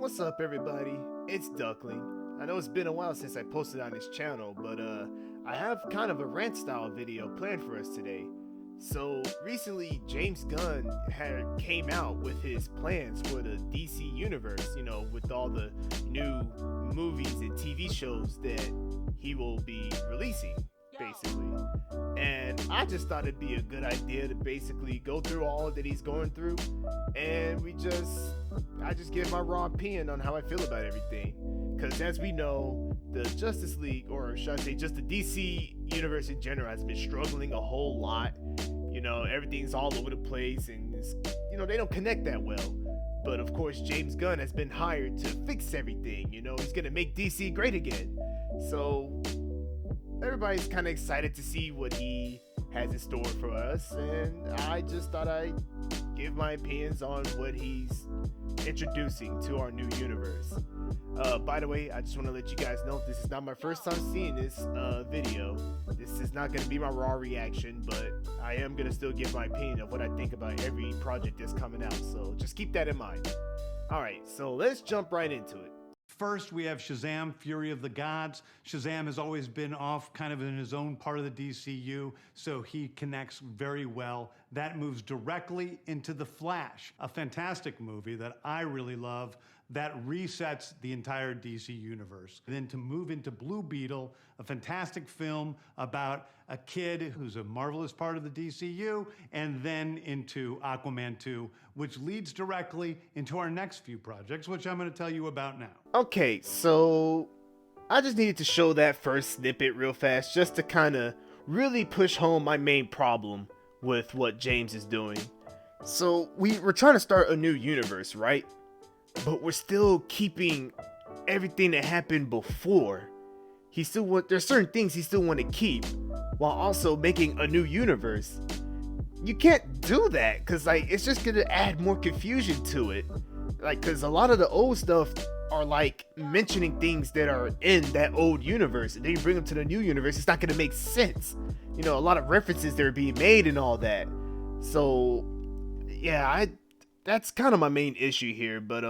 What's up, everybody? It's Duckling. I know it's been a while since I posted on this channel, but I have kind of a rant style video planned for us today. So recently, James Gunn came out with his plans for the DC universe, with all the new movies and TV shows that he will be releasing, basically. And I just thought it'd be a good idea to basically go through all that he's going through, and I just give my raw opinion on how I feel about everything. Because as we know, the Justice League, or should I say just the DC universe in general, has been struggling a whole lot. Everything's all over the place, and they don't connect that well. But of course, James Gunn has been hired to fix everything. He's gonna make DC great again. So everybody's kind of excited to see what he has in store for us, and I just thought I'd give my opinions on what he's introducing to our new universe. By the way, I just want to let you guys know this is not my first time seeing this video. This is not going to be my raw reaction, but I am going to still give my opinion of what I think about every project that's coming out, so just keep that in mind. Alright, so let's jump right into it. First, we have Shazam, Fury of the Gods. Shazam has always been off kind of in his own part of the DCU, so he connects very well. That moves directly into The Flash, a fantastic movie that I really love that resets the entire DC universe. Then to move into Blue Beetle, a fantastic film about a kid who's a marvelous part of the DCU, and then into Aquaman 2, which leads directly into our next few projects, which I'm going to tell you about now. Okay, so I just needed to show that first snippet real fast just to kind of really push home my main problem with what James is doing. So we're trying to start a new universe, right? But we're still keeping everything that happened before. There's certain things he still want to keep while also making a new universe. You can't do that because it's just gonna add more confusion to it. Because a lot of the old stuff are mentioning things that are in that old universe, and then you bring them to the new universe, it's not gonna make sense. A lot of references that are being made and all that. So yeah, that's kind of my main issue here, but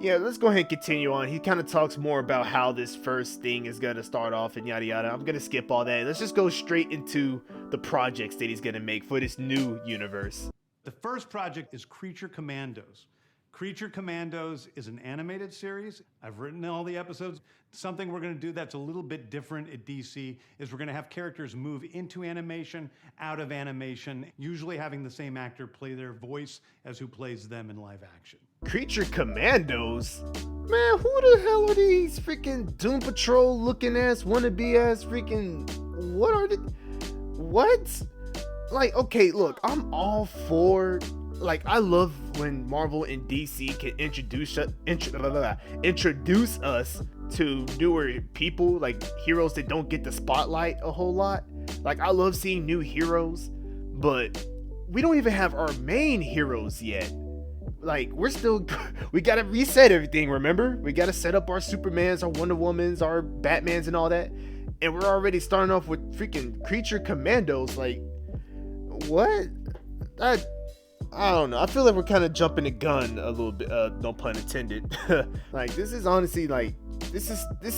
yeah, let's go ahead and continue on. He kind of talks more about how this first thing is gonna start off and yada yada. I'm gonna skip all that. Let's just go straight into the projects that he's gonna make for this new universe. The first project is Creature Commandos. Creature Commandos is an animated series. I've written all the episodes. Something we're going to do that's a little bit different at DC is we're going to have characters move into animation, out of animation, usually having the same actor play their voice as who plays them in live action. Creature Commandos? Man, who the hell are these freaking Doom Patrol looking ass, wannabe ass freaking... What are they? What? Okay, look, I'm all for... I love when Marvel and DC can introduce us to newer people, heroes that don't get the spotlight a whole lot. I love seeing new heroes, but we don't even have our main heroes yet. We gotta reset everything, remember? We gotta set up our Supermans, our Wonder Womans, our Batmans and all that. And we're already starting off with freaking Creature Commandos. What? I don't know. I feel like we're kind of jumping the gun a little bit. No pun intended. This is honestly this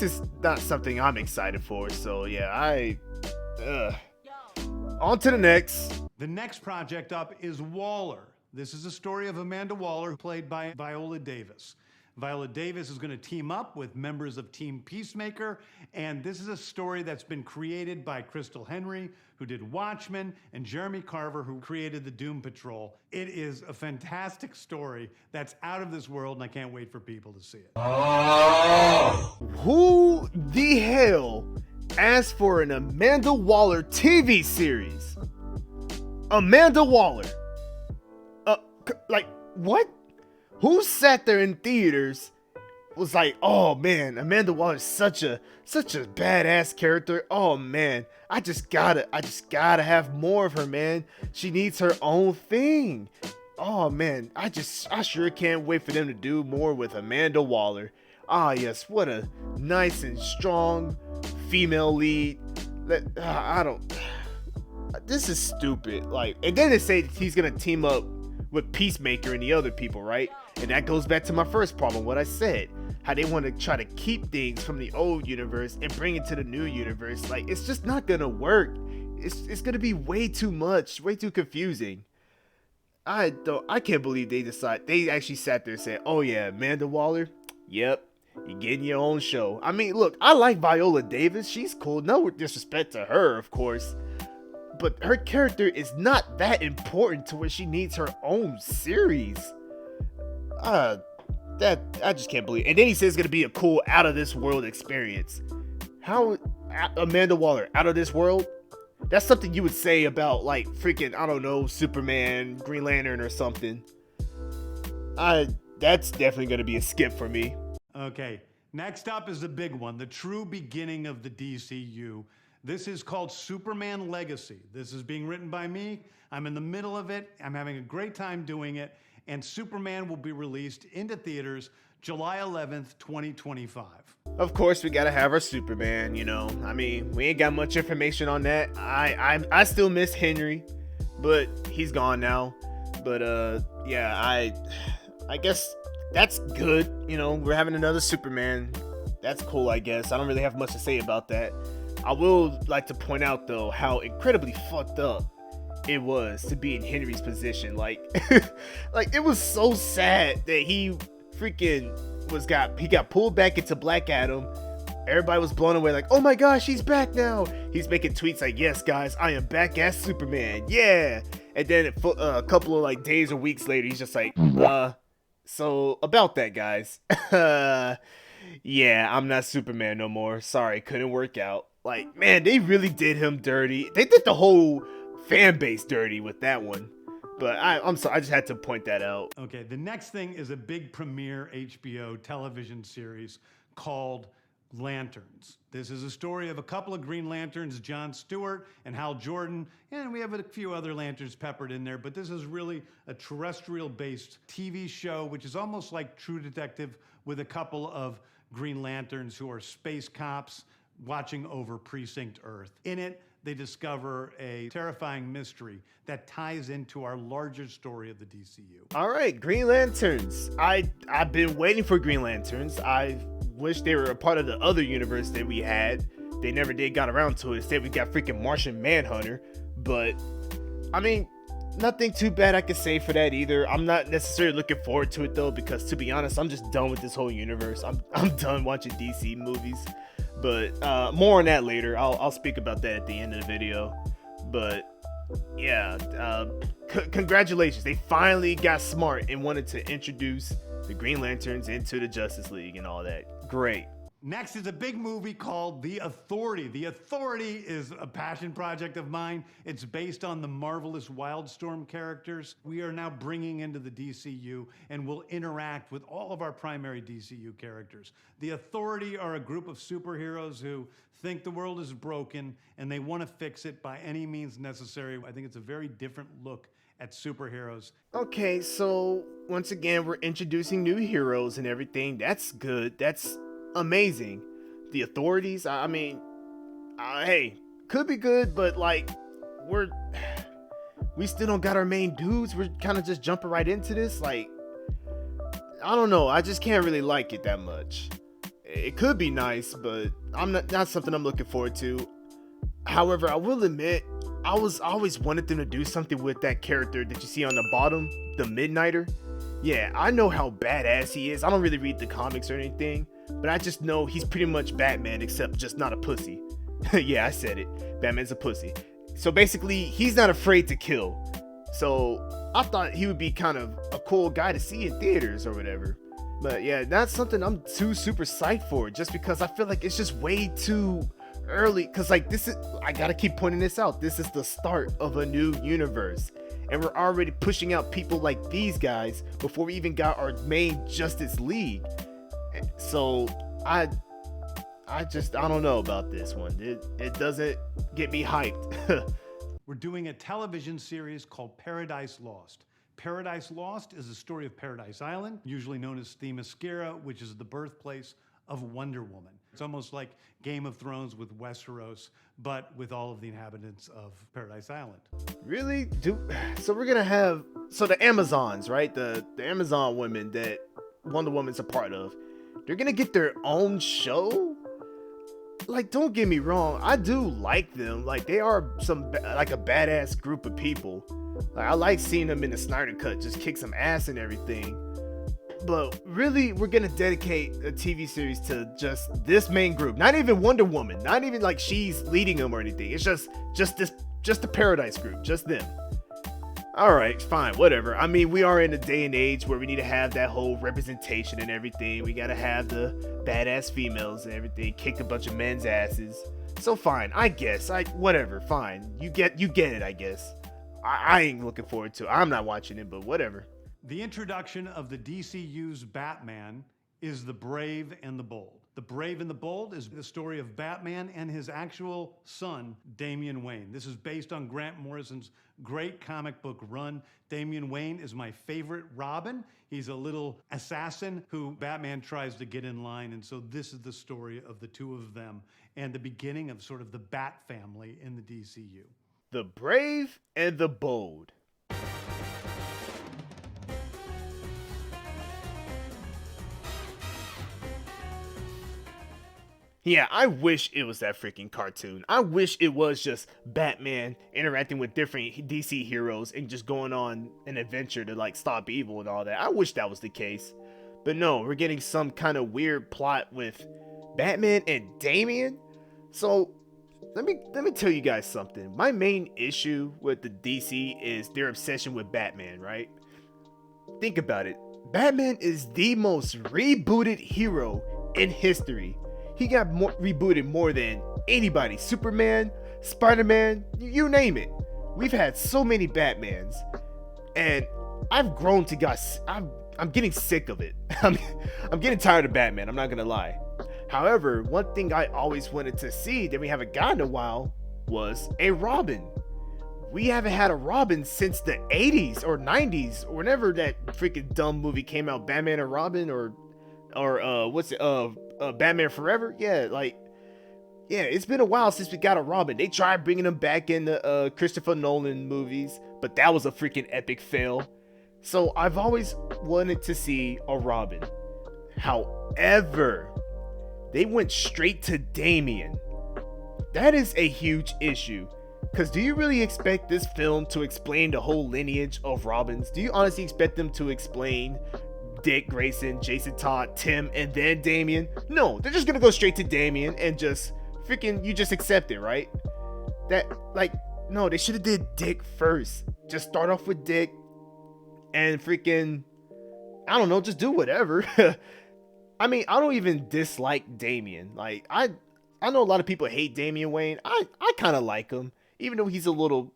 is not something I'm excited for. So yeah, on to the next. The next project up is Waller. This is a story of Amanda Waller, played by Viola Davis. Viola Davis is going to team up with members of Team Peacemaker, and this is a story that's been created by Crystal Henry, who did Watchmen, and Jeremy Carver, who created the Doom Patrol. It is a fantastic story that's out of this world, and I can't wait for people to see it. Oh. Who the hell asked for an Amanda Waller TV series? Amanda Waller. What? Who sat there in theaters was oh man, Amanda Waller's such a badass character. Oh man, I just gotta have more of her, man. She needs her own thing. Oh man, I sure can't wait for them to do more with Amanda Waller. Ah yes, what a nice and strong female lead. This is stupid. And then they say he's gonna team up with Peacemaker and the other people, right? And that goes back to my first problem, what I said. How they want to try to keep things from the old universe and bring it to the new universe. Like, it's just not gonna work. It's gonna be way too much, way too confusing. I can't believe they actually sat there and said, oh yeah, Amanda Waller, yep, you're getting your own show. I mean, look, I like Viola Davis, she's cool, no disrespect to her, of course, but her character is not that important to where she needs her own series. That I just can't believe. And then he says it's gonna be a cool out of this world experience. How Amanda Waller out of this world? That's something you would say about like freaking, I don't know, Superman, Green Lantern or something. That's definitely gonna be a skip for me. Okay, next up is the big one, the true beginning of the DCU. This is called Superman Legacy. This is being written by me. I'm in the middle of it. I'm having a great time doing it. And Superman will be released into theaters July 11th, 2025. Of course, we gotta have our Superman, you know. I mean, we ain't got much information on that. I still miss Henry, but he's gone now. But yeah, I guess that's good. You know, we're having another Superman. That's cool, I guess. I don't really have much to say about that. I will like to point out though how incredibly fucked up it was to be in Henry's position. Like like it was so sad that he freaking got pulled back into Black Adam. Everybody was blown away like, oh my gosh, he's back now. He's making tweets like, yes guys, I am back as Superman, yeah. And then a couple of like days or weeks later, he's just like, so about that guys, yeah, I'm not Superman no more, sorry, couldn't work out. Like, man, they really did him dirty. They did the whole fan base dirty with that one. But I'm sorry, I just had to point that out. Okay, the next thing is a big premiere HBO television series called Lanterns. This is a story of a couple of Green Lanterns, John Stewart and Hal Jordan, and we have a few other Lanterns peppered in there, but this is really a terrestrial-based TV show, which is almost like True Detective with a couple of Green Lanterns who are space cops watching over Precinct Earth. In it, they discover a terrifying mystery that ties into our larger story of the DCU. All right, Green Lanterns. I've been waiting for Green Lanterns. I wish they were a part of the other universe that we had. They never got around to it. Instead, we got freaking Martian Manhunter. But, I mean, nothing too bad I could say for that either. I'm not necessarily looking forward to it though, because to be honest, I'm just done with this whole universe. I'm done watching DC movies. But more on that later. I'll speak about that at the end of the video. But yeah, congratulations. They finally got smart and wanted to introduce the Green Lanterns into the Justice League and all that. Great. Next is a big movie called The Authority. The Authority is a passion project of mine. It's based on the marvelous Wildstorm characters we are now bringing into the DCU and will interact with all of our primary DCU characters. The Authority are a group of superheroes who think the world is broken and they want to fix it by any means necessary. I think it's a very different look at superheroes. Okay, so once again, we're introducing new heroes and everything. That's good. That's amazing. The Authorities, I mean, hey, could be good, but like we still don't got our main dudes. We're kind of just jumping right into this. Like, I don't know, I just can't really like it that much. It could be nice, but I'm not something I'm looking forward to. However, I will admit, I always wanted them to do something with that character that you see on the bottom, the Midnighter. Yeah, I know how badass he is. I don't really read the comics or anything, but I just know he's pretty much Batman, except just not a pussy. Yeah, I said it. Batman's a pussy. So basically, he's not afraid to kill. So I thought he would be kind of a cool guy to see in theaters or whatever. But yeah, that's something I'm too super psyched for, just because I feel like it's just way too early. Because like I gotta keep pointing this out. This is the start of a new universe. And we're already pushing out people like these guys before we even got our main Justice League. So I don't know about this one. It doesn't get me hyped. We're doing a television series called Paradise Lost. Paradise Lost is the story of Paradise Island, usually known as Themyscira, which is the birthplace of Wonder Woman. It's almost like Game of Thrones with Westeros, but with all of the inhabitants of Paradise Island. Really? So we're gonna have the Amazons, right? The Amazon women that Wonder Woman's a part of. They're gonna get their own show? Like, don't get me wrong, I do like them. Like, they are like a badass group of people. Like, I like seeing them in the Snyder Cut just kick some ass and everything. But really, we're gonna dedicate a TV series to just this main group. Not even Wonder Woman. Not even like she's leading them or anything. It's just the Paradise group. Just them. Alright, fine, whatever. I mean, we are in a day and age where we need to have that whole representation and everything. We gotta have the badass females and everything, kick a bunch of men's asses. So fine, I guess. Whatever, fine. You get it, I guess. I ain't looking forward to it. I'm not watching it, but whatever. The introduction of the DCU's Batman is The Brave and the Bold. The Brave and the Bold is the story of Batman and his actual son, Damian Wayne. This is based on Grant Morrison's great comic book run. Damian Wayne is my favorite Robin. He's a little assassin who Batman tries to get in line, and so this is the story of the two of them and the beginning of sort of the Bat family in the DCU. The Brave and the Bold. Yeah, I wish it was that freaking cartoon. I wish it was just Batman interacting with different DC heroes and just going on an adventure to like stop evil and all that. I wish that was the case. But no, we're getting some kind of weird plot with Batman and Damian. So let me tell you guys something. My main issue with the DC is their obsession with Batman, right? Think about it. Batman is the most rebooted hero in history. He got rebooted more than anybody. Superman, Spider-Man, you name it. We've had so many Batmans, and I've grown to guys. I'm getting sick of it. I'm getting tired of Batman. I'm not gonna lie. However, one thing I always wanted to see that we haven't gotten in a while was a Robin. We haven't had a Robin since the 80s or 90s or whenever that freaking dumb movie came out, Batman and Robin or Batman Forever. Yeah, it's been a while since we got a Robin. They tried bringing him back in the Christopher Nolan movies, but that was a freaking epic fail. So I've always wanted to see a Robin. However, they went straight to Damian. That is a huge issue. Because do you really expect this film to explain the whole lineage of Robins? Do you honestly expect them to explain Dick Grayson, Jason Todd, Tim, and then Damian? No, they're just gonna go straight to Damian and just freaking, you just accept it, right? No, they should have did Dick first. Just start off with Dick and freaking, I don't know, just do whatever. I mean, I don't even dislike Damian. Like, I know a lot of people hate Damian Wayne. I kind of like him, even though he's a little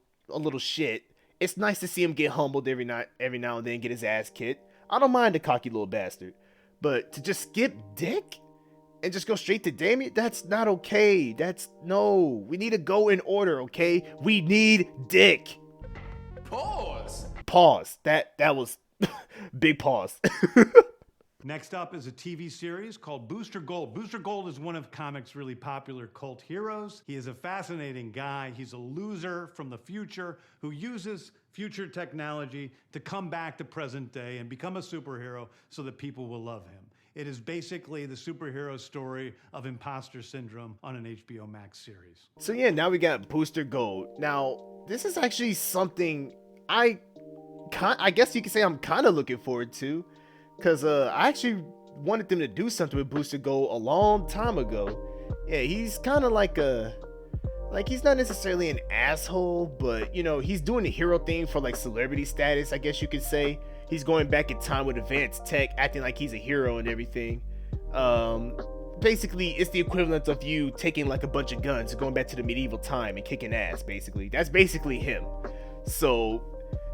shit. It's nice to see him get humbled every now and then, get his ass kicked. I don't mind the cocky little bastard, but to just skip Dick and just go straight to Damian, that's not okay. No, we need to go in order, okay? We need Dick. Pause. That was big pause. Next up is a TV series called Booster Gold. Booster Gold is one of comics' really popular cult heroes. He is a fascinating guy. He's a loser from the future who uses future technology to come back to present day and become a superhero so that people will love him. It is basically the superhero story of imposter syndrome on an HBO Max series. So yeah, now we got Booster Gold. Now, this is actually something I guess you could say I'm kind of looking forward to. Because I actually wanted them to do something with Booster Gold a long time ago. Yeah, he's kind of like he's not necessarily an asshole, but, you know, he's doing the hero thing for, like, celebrity status, I guess you could say. He's going back in time with advanced tech, acting like he's a hero and everything. Basically, it's the equivalent of you taking, like, a bunch of guns and going back to the medieval time and kicking ass, basically. That's basically him. So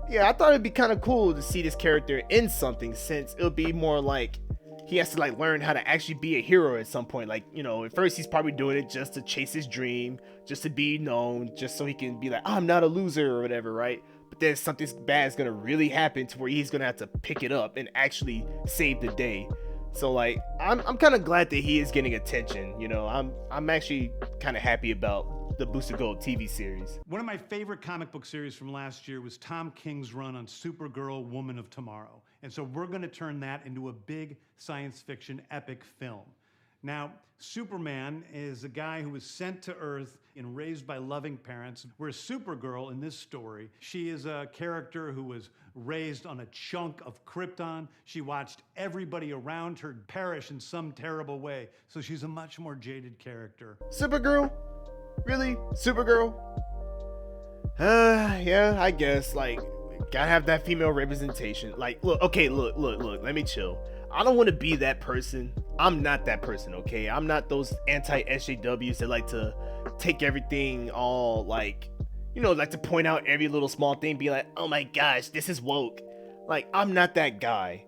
yeah, I thought it'd be kind of cool to see this character in something, since it'll be more like he has to like learn how to actually be a hero at some point. Like, you know, at first he's probably doing it just to chase his dream, just to be known, just so he can be like, oh, I'm not a loser or whatever, right? But then something bad is gonna really happen to where he's gonna have to pick it up and actually save the day. So like I'm kind of glad that he is getting attention. You know, I'm actually kind of happy about the Booster Gold TV series. One of my favorite comic book series from last year was Tom King's run on Supergirl, Woman of Tomorrow. And so we're going to turn that into a big science fiction epic film. Now, Superman is a guy who was sent to Earth and raised by loving parents, whereas Supergirl in this story, she is a character who was raised on a chunk of Krypton. She watched everybody around her perish in some terrible way, so she's a much more jaded character. Supergirl? Really? Supergirl? Yeah, I guess, like, gotta have that female representation. Like, look, let me chill. I don't want to be that person. I'm not that person, okay? I'm not those anti-SJWs that like to take everything all, like, you know, like to point out every little small thing, be like, oh my gosh, this is woke. Like, I'm not that guy.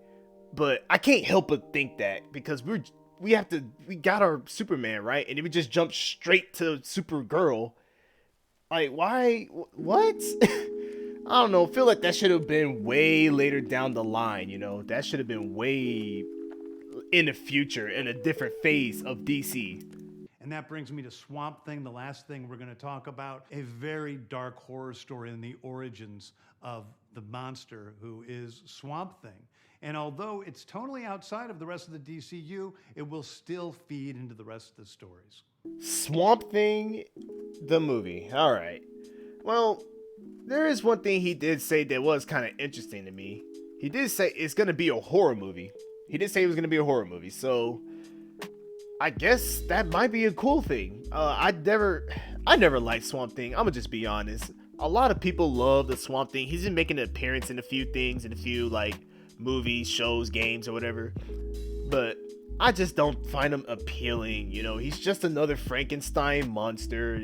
But I can't help but think that, because we got our Superman, right? And then we just jump straight to Supergirl. Like, why? What? I don't know. I feel like that should have been way later down the line, you know? That should have been way in the future, in a different phase of DC. And that brings me to Swamp Thing, the last thing we're going to talk about. A very dark horror story in the origins of the monster who is Swamp Thing. And although it's totally outside of the rest of the DCU, it will still feed into the rest of the stories. Swamp Thing, the movie. All right. Well, there is one thing he did say that was kind of interesting to me. He did say it's going to be a horror movie. He did say it was going to be a horror movie. So I guess that might be a cool thing. I never liked Swamp Thing. I'm going to just be honest. A lot of people love the Swamp Thing. He's been making an appearance in a few things, in a few like movies, shows, games, or whatever. But I just don't find him appealing. You know, he's just another Frankenstein monster.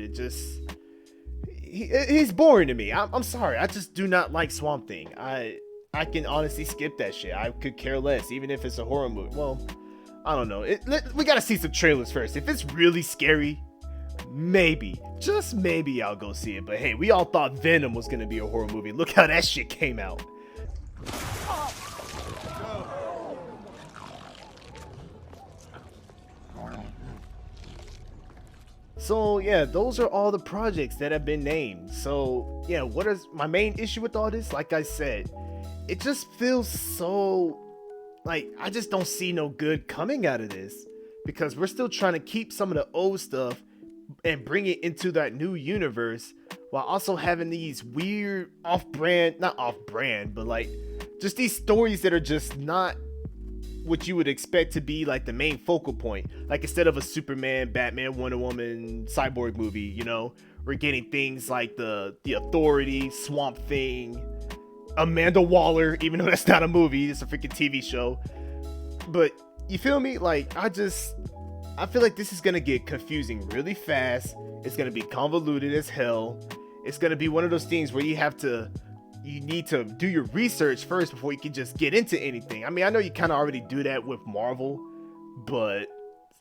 He's boring to me. I'm sorry. I just do not like Swamp Thing. I can honestly skip that shit. I could care less, even if it's a horror movie. Well, I don't know. We gotta see some trailers first. If it's really scary, maybe, just maybe I'll go see it. But hey, we all thought Venom was gonna be a horror movie. Look how that shit came out. So yeah, those are all the projects that have been named. So yeah, what is my main issue with all this? Like I said, it just feels so like I just don't see no good coming out of this, because we're still trying to keep some of the old stuff and bring it into that new universe, while also having these weird not off-brand, but like just these stories that are just not what you would expect to be like the main focal point. Like instead of a Superman, Batman, Wonder Woman, Cyborg movie, you know, we're getting things like the Authority, Swamp Thing, Amanda Waller, even though that's not a movie, it's a freaking TV show. But you feel me? Like I feel like this is gonna get confusing really fast. It's gonna be convoluted as hell. It's gonna be one of those things where you need to do your research first before you can just get into anything. I mean, I know you kind of already do that with Marvel, but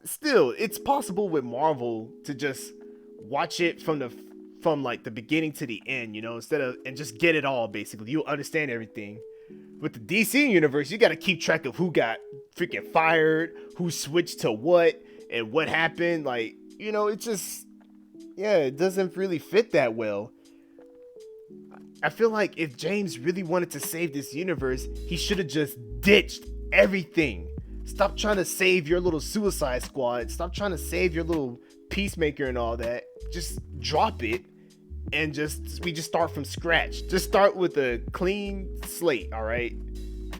still, it's possible with Marvel to just watch it from like the beginning to the end, you know, and just get it all. Basically, you'll understand everything. With the DC universe, you got to keep track of who got freaking fired, who switched to what, and what happened. Like, you know, it doesn't really fit that well. I feel like if James really wanted to save this universe, he should have just ditched everything. Stop trying to save your little Suicide Squad. Stop trying to save your little Peacemaker and all that. Just drop it and we just start from scratch. Just start with a clean slate, all right?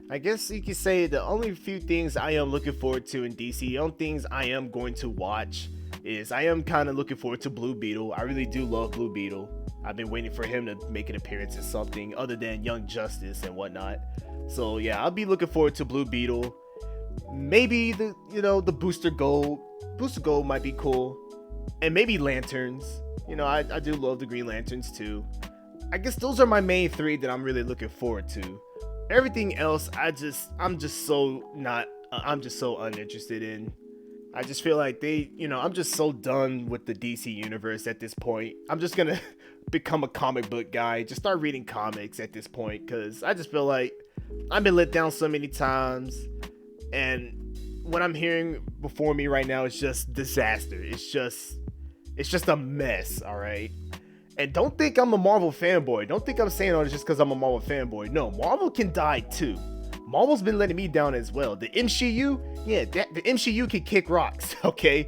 I guess you could say the only few things I am looking forward to in DC, the only things I am going to watch is I am kind of looking forward to Blue Beetle. I really do love Blue Beetle. I've been waiting for him to make an appearance in something other than Young Justice and whatnot. So yeah, I'll be looking forward to Blue Beetle. Maybe the Booster Gold. Booster Gold might be cool. And maybe Lanterns. You know, I do love the Green Lanterns too. I guess those are my main three that I'm really looking forward to. Everything else, I'm just so uninterested in. I just feel like I'm just so done with the DC universe at this point. I'm just gonna become a comic book guy, just start reading comics at this point, because I just feel like I've been let down so many times, and what I'm hearing before me right now is just disaster. It's just a mess, all right? And don't think I'm a Marvel fanboy. Don't think I'm saying all this just because I'm a Marvel fanboy. No, Marvel can die too. Marvel's been letting me down as well. The MCU, yeah, the MCU can kick rocks, okay?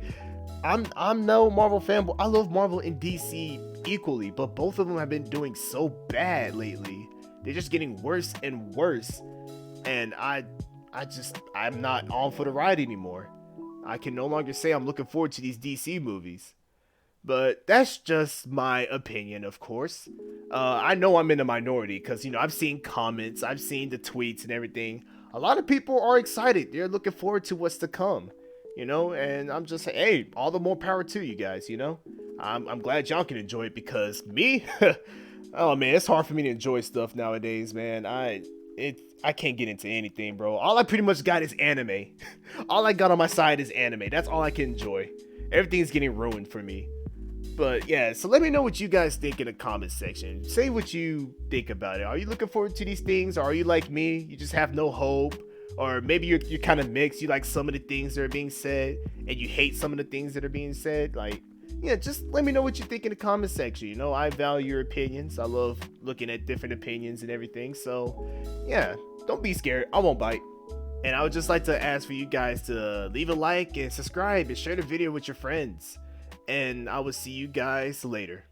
I'm no Marvel fanboy. I love Marvel and DC equally, but both of them have been doing so bad lately. They're just getting worse and worse. And I'm not on for the ride anymore. I can no longer say I'm looking forward to these DC movies. But that's just my opinion, of course. I know I'm in the minority because, I've seen comments, I've seen the tweets and everything. A lot of people are excited. They're looking forward to what's to come, and I'm just saying, hey, all the more power to you guys, I'm glad y'all can enjoy it because me, oh man, it's hard for me to enjoy stuff nowadays, man. I can't get into anything, bro. All I pretty much got is anime. All I got on my side is anime. That's all I can enjoy. Everything's getting ruined for me. But yeah, so let me know what you guys think in the comment section. Say what you think about it. Are you looking forward to these things? Or are you like me? You just have no hope? Or maybe you're kind of mixed. You like some of the things that are being said and you hate some of the things that are being said. Like, yeah, just let me know what you think in the comment section. I value your opinions. I love looking at different opinions and everything. So yeah, don't be scared. I won't bite. And I would just like to ask for you guys to leave a like and subscribe and share the video with your friends. And I will see you guys later.